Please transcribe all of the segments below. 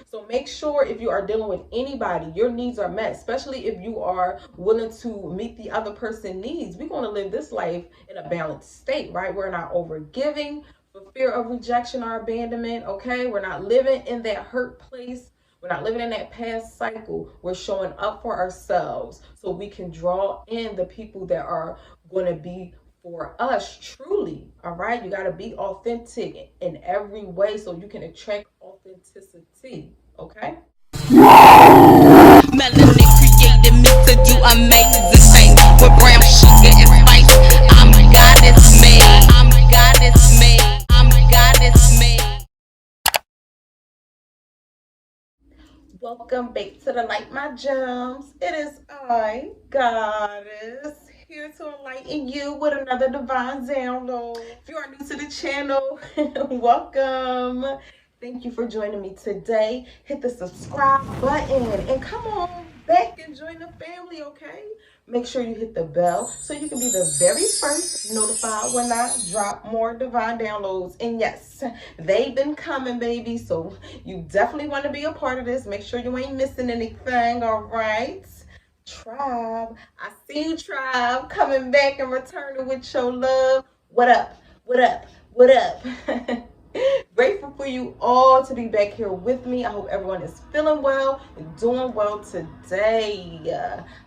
So make sure if you are dealing with anybody, your needs are met, especially if you are willing to meet the other person's needs. We're going to live this life in a balanced state, right? We're not over giving for fear of rejection or abandonment, okay? We're not living in that hurt place. We're not living in that past cycle. We're showing up for ourselves so we can draw in the people that are going to be for us truly. All right, you got to be authentic in every way so you can attract authenticity. Okay. Melanin created me to do amazing things with brown sugar and spice. I'm goddess made. I'm goddess made. I'm goddess made. Welcome back to the Light My Gems. It is I, Goddess, here to enlighten you with another divine download. If you are new to the channel, welcome. Thank you for joining me today. Hit the subscribe button and come on back and join the family, okay? Make sure you hit the bell so you can be the very first notified when I drop more divine downloads. And yes, they've been coming, baby. So you definitely want to be a part of this. Make sure you ain't missing anything, all right? Tribe, I see you, Tribe, coming back and returning with your love. What up? What up? What up? Grateful for you all to be back here with me. I hope everyone is feeling well and doing well today.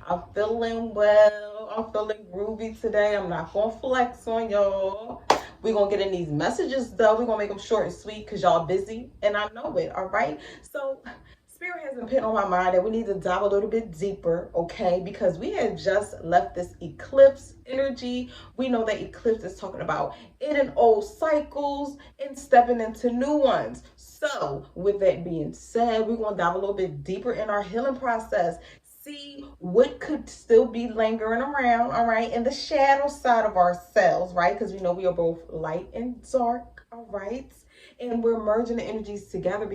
I'm feeling well. I'm feeling groovy today. I'm not going to flex on y'all. We're going to get in these messages, though. We're going to make them short and sweet because y'all busy, and I know it, all right? So Spirit has been putting on my mind that we need to dive a little bit deeper, okay? Because we had just left this eclipse energy. We know that eclipse is talking about ending old cycles and stepping into new ones. So with that being said, we're going to dive a little bit deeper in our healing process. See what could still be lingering around, all right, in the shadow side of ourselves, right? Because we know we are both light and dark, all right? And we're merging the energies together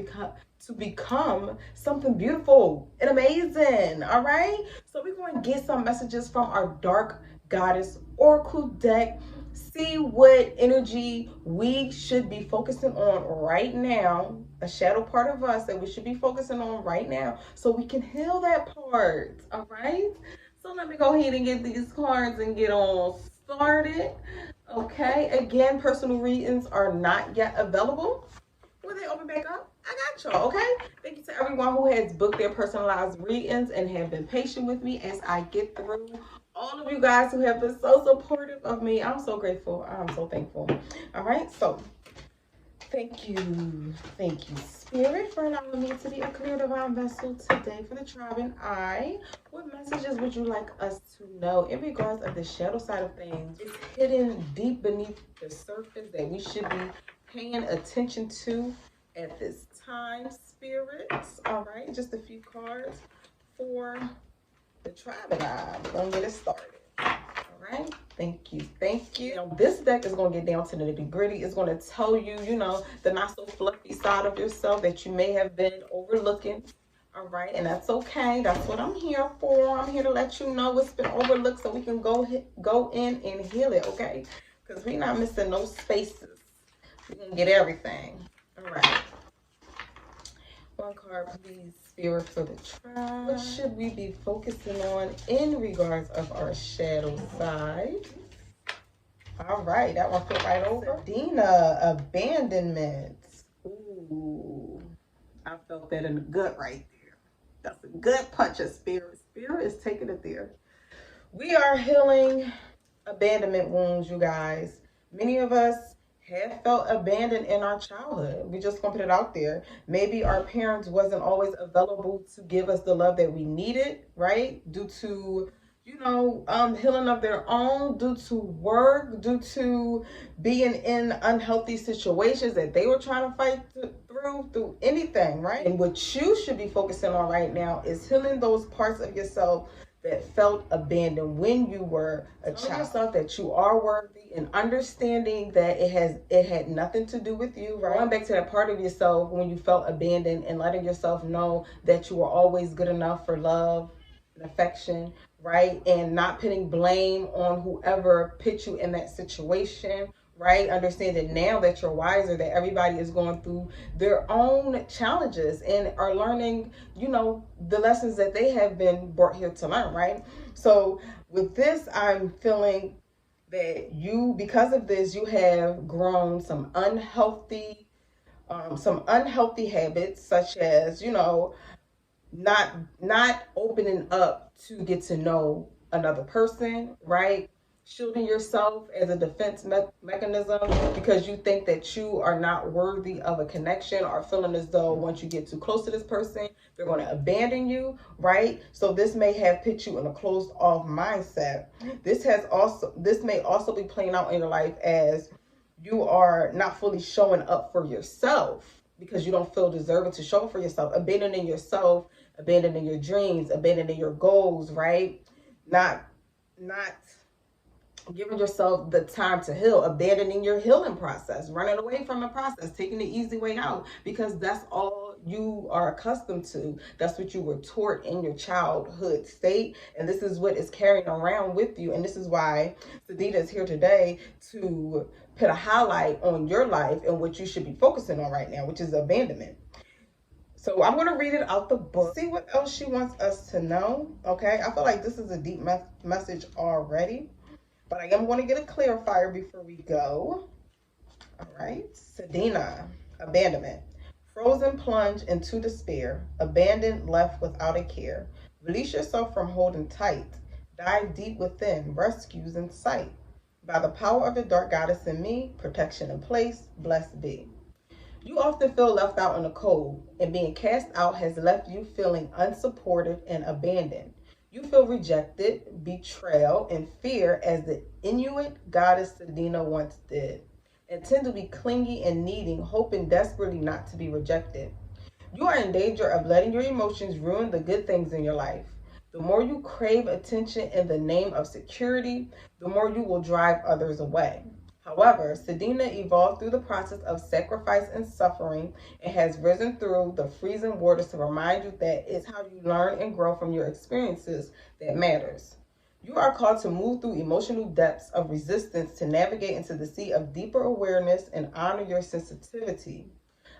to become something beautiful and amazing, all right? So we're going to get some messages from our Dark Goddess Oracle deck. See what energy we should be focusing on right now, a shadow part of us that we should be focusing on right now so we can heal that part, all right? So let me go ahead and get these cards and get on started. Okay, again, personal readings are not yet available. When they open back up, I got y'all, okay? Thank you to everyone who has booked their personalized readings and have been patient with me as I get through. All of you guys who have been so supportive of me, I'm so grateful. I'm so thankful. All right, so thank you. Thank you, Spirit, for allowing me to be a clear divine vessel today for the tribe and I. What messages would you like us to know in regards of the shadow side of things? It's hidden deep beneath the surface that we should be paying attention to at this time, spirits. All right, just a few cards for the tribe and I. We're gonna get it started. All right, thank you, thank you. Now, this deck is gonna get down to the nitty gritty. It's gonna tell you, the not so fluffy side of yourself that you may have been overlooking. All right, and that's okay. That's what I'm here for. I'm here to let you know what's been overlooked so we can go in and heal it, okay? Because we're not missing no spaces. We're going to get everything. All right. One card, please, Spirit, for the tribe. What should we be focusing on in regards of our shadow side? All right. That one fit right over. Dina, abandonment. Ooh. I felt that in the gut right there. That's a good punch of Spirit. Spirit is taking it there. We are healing abandonment wounds, you guys. Many of us have felt abandoned in our childhood. We just gonna put it out there. Maybe our parents wasn't always available to give us the love that we needed, right? Due to, healing of their own, due to work, due to being in unhealthy situations that they were trying to fight through anything, right? And what you should be focusing on right now is healing those parts of yourself that felt abandoned when you were a child. Tell yourself that you are worthy and understanding that it had nothing to do with you, right? Going back to that part of yourself when you felt abandoned and letting yourself know that you were always good enough for love and affection, right? And not putting blame on whoever put you in that situation, right? Understanding now that you're wiser, that everybody is going through their own challenges and are learning, the lessons that they have been brought here to learn, right? So with this, I'm feeling that because of this, you have grown some unhealthy habits, such as, not not opening up to get to know another person, right? Shielding yourself as a defense mechanism because you think that you are not worthy of a connection, or feeling as though once you get too close to this person, they're going to abandon you, right? So this may have put you in a closed off mindset. This may also be playing out in your life as you are not fully showing up for yourself because you don't feel deserving to show up for yourself, abandoning yourself, abandoning your dreams, abandoning your goals, right? Not giving yourself the time to heal, abandoning your healing process, running away from the process, taking the easy way out because that's all you are accustomed to. That's what you were taught in your childhood state, and this is what is carrying around with you. And this is why Sadida is here today to put a highlight on your life and what you should be focusing on right now, which is abandonment. So I'm going to read it out the book, see what else she wants us to know. Okay, I feel like this is a deep message already, but I am going to get a clarifier before we go. All right. Sadina, abandonment. Frozen plunge into despair. Abandoned, left without a care. Release yourself from holding tight. Dive deep within. Rescues in sight. By the power of the dark goddess in me, protection in place, blessed be. You often feel left out in the cold, and being cast out has left you feeling unsupported and abandoned. You feel rejected, betrayal, and fear as the Inuit goddess Sadina once did, and tend to be clingy and needing, hoping desperately not to be rejected. You are in danger of letting your emotions ruin the good things in your life. The more you crave attention in the name of security, the more you will drive others away. However, Sadina evolved through the process of sacrifice and suffering and has risen through the freezing waters to remind you that it's how you learn and grow from your experiences that matters. You are called to move through emotional depths of resistance to navigate into the sea of deeper awareness and honor your sensitivity.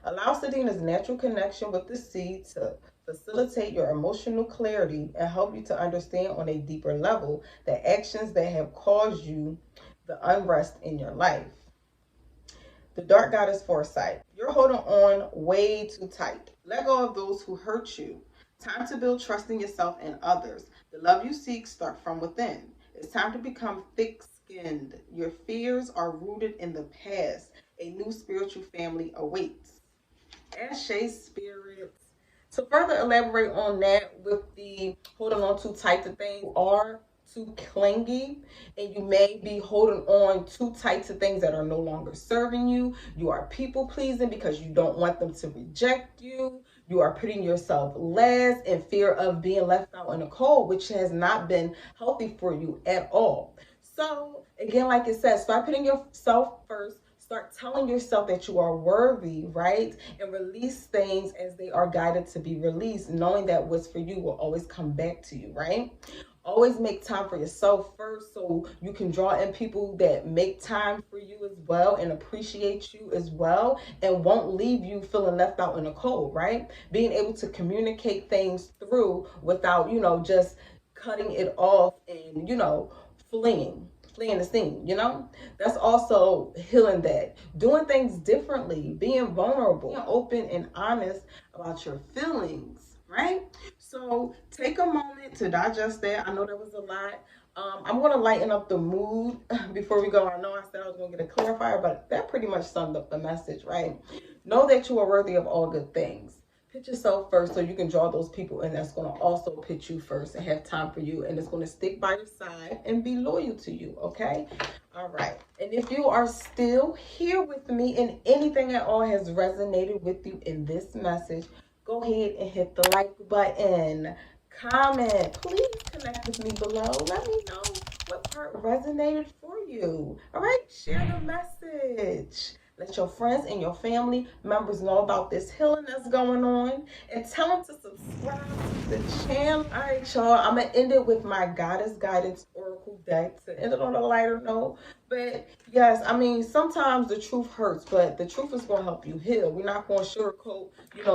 Allow Sadina's natural connection with the sea to facilitate your emotional clarity and help you to understand on a deeper level the actions that have caused you the unrest in your life. The dark goddess foresight. You're holding on way too tight. Let go of those who hurt you. Time to build trust in yourself and others. The love you seek starts from within. It's time to become thick-skinned. Your fears are rooted in the past. A new spiritual family awaits. Ashe spirits. To further elaborate on that with the holding on too tight to things, are too clingy, and you may be holding on too tight to things that are no longer serving you. You are people pleasing because you don't want them to reject you. You are putting yourself last in fear of being left out in the cold, which has not been healthy for you at all. So again, like it says, start putting yourself first. Start telling yourself that you are worthy, right? And release things as they are guided to be released, knowing that what's for you will always come back to you, right? Always make time for yourself first so you can draw in people that make time for you as well and appreciate you as well and won't leave you feeling left out in the cold, right? Being able to communicate things through without, just cutting it off and, fleeing the scene, that's also healing. That doing things differently, being vulnerable, being open and honest about your feelings, right? So take a moment to digest that. I know that was a lot. I'm going to lighten up the mood before we go. I know I said I was going to get a clarifier, but that pretty much summed up the message, right? Know that you are worthy of all good things. Put yourself first so you can draw those people in that's going to also put you first and have time for you, and it's going to stick by your side and be loyal to you, okay? All right. And if you are still here with me and anything at all has resonated with you in this message, go ahead and hit the like button. Comment. Please connect with me below. Let me know what part resonated for you. All right? Share the message. Let your friends and your family members know about this healing that's going on. And tell them to subscribe to the channel. All right, y'all. I'm going to end it with my Goddess Guidance Oracle deck to end it on a lighter note. But yes, I mean, sometimes the truth hurts, but the truth is going to help you heal. We're not going to sugarcoat,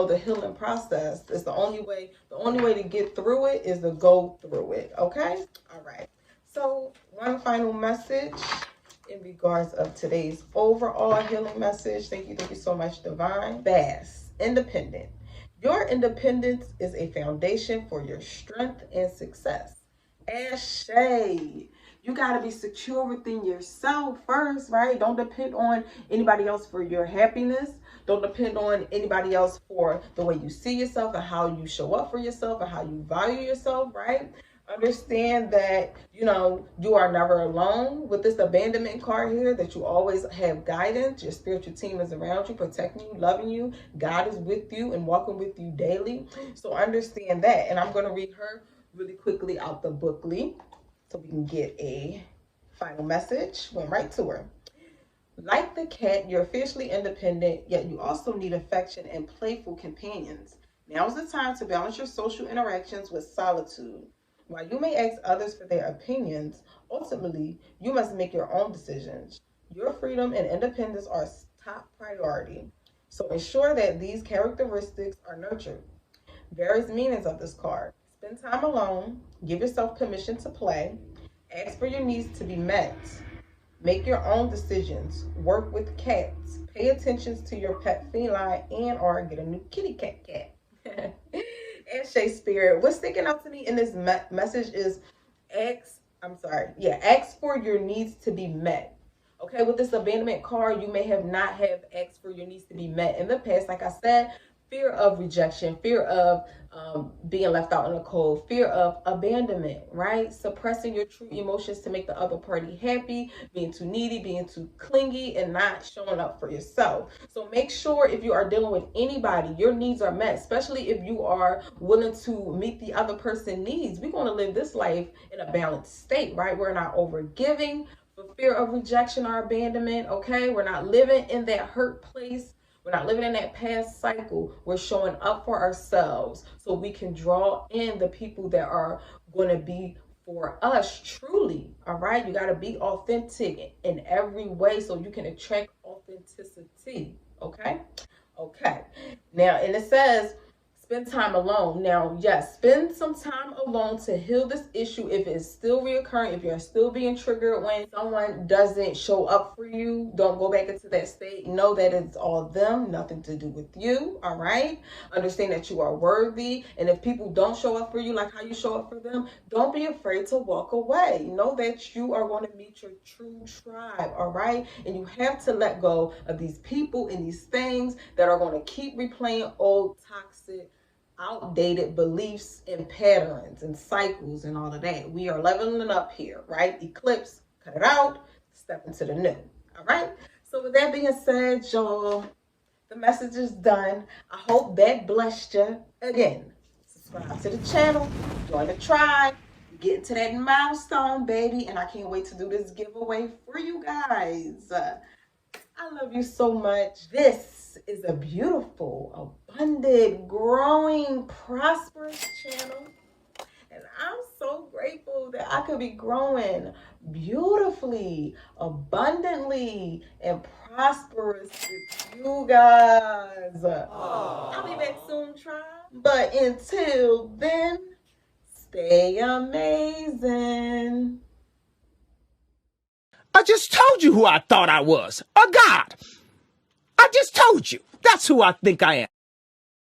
the healing process. It's the only way. The only way to get through it is to go through it. Okay. All right. So one final message in regards of today's overall healing message. Thank you so much, Divine. Fast, independent. Your independence is a foundation for your strength and success. Ashay. You got to be secure within yourself first, right? Don't depend on anybody else for your happiness. Don't depend on anybody else for the way you see yourself and how you show up for yourself and how you value yourself, right? Understand that, you are never alone with this abandonment card here, that you always have guidance. Your spiritual team is around you, protecting you, loving you. God is with you and walking with you daily. So understand that. And I'm going to read her really quickly out the booklet so we can get a final message. Went right to her. Like the cat, you're fiercely independent, yet you also need affection and playful companions. Now is the time to balance your social interactions with solitude. While you may ask others for their opinions, ultimately, you must make your own decisions. Your freedom and independence are top priority. So ensure that these characteristics are nurtured. Various meanings of this card. Spend time alone. Give yourself permission to play. Ask for your needs to be met. Make your own decisions. Work with cats. Pay attention to your pet feline and or get a new kitty cat. And Shakespeare, what's sticking out to me in this message is ask for your needs to be met. Okay, with this abandonment card, you may have not have asked for your needs to be met in the past. Like I said, fear of rejection, fear of being left out in the cold, fear of abandonment, right? Suppressing your true emotions to make the other party happy, being too needy, being too clingy, and not showing up for yourself. So make sure if you are dealing with anybody, your needs are met, especially if you are willing to meet the other person's needs. We're going to live this life in a balanced state, right? We're not overgiving for fear of rejection or abandonment, okay? We're not living in that hurt place. We're not living in that past cycle. We're showing up for ourselves so we can draw in the people that are going to be for us truly. All right. You got to be authentic in every way so you can attract authenticity. Okay. Okay. Now, and it says, spend time alone. Now, yes, spend some time alone to heal this issue if it's still reoccurring, if you're still being triggered when someone doesn't show up for you. Don't go back into that state. Know that it's all them, nothing to do with you, all right? Understand that you are worthy, and if people don't show up for you like how you show up for them, don't be afraid to walk away. Know that you are going to meet your true tribe, all right? And you have to let go of these people and these things that are going to keep replaying old toxic outdated beliefs and patterns and cycles and all of that. We are leveling up here, right? Eclipse, cut it out, step into the new. All right. So with that being said, y'all, the message is done. I hope that blessed you. Again, subscribe to the channel, join the tribe, get into that milestone, baby. And I can't wait to do this giveaway for you guys. I love you so much. This is a beautiful, abundant, growing, prosperous channel. And I'm so grateful that I could be growing beautifully, abundantly, and prosperous with you guys. I'll be back soon, tribe. But until then, stay amazing. I just told you who I thought I was. A god. I just told you. That's who I think I am.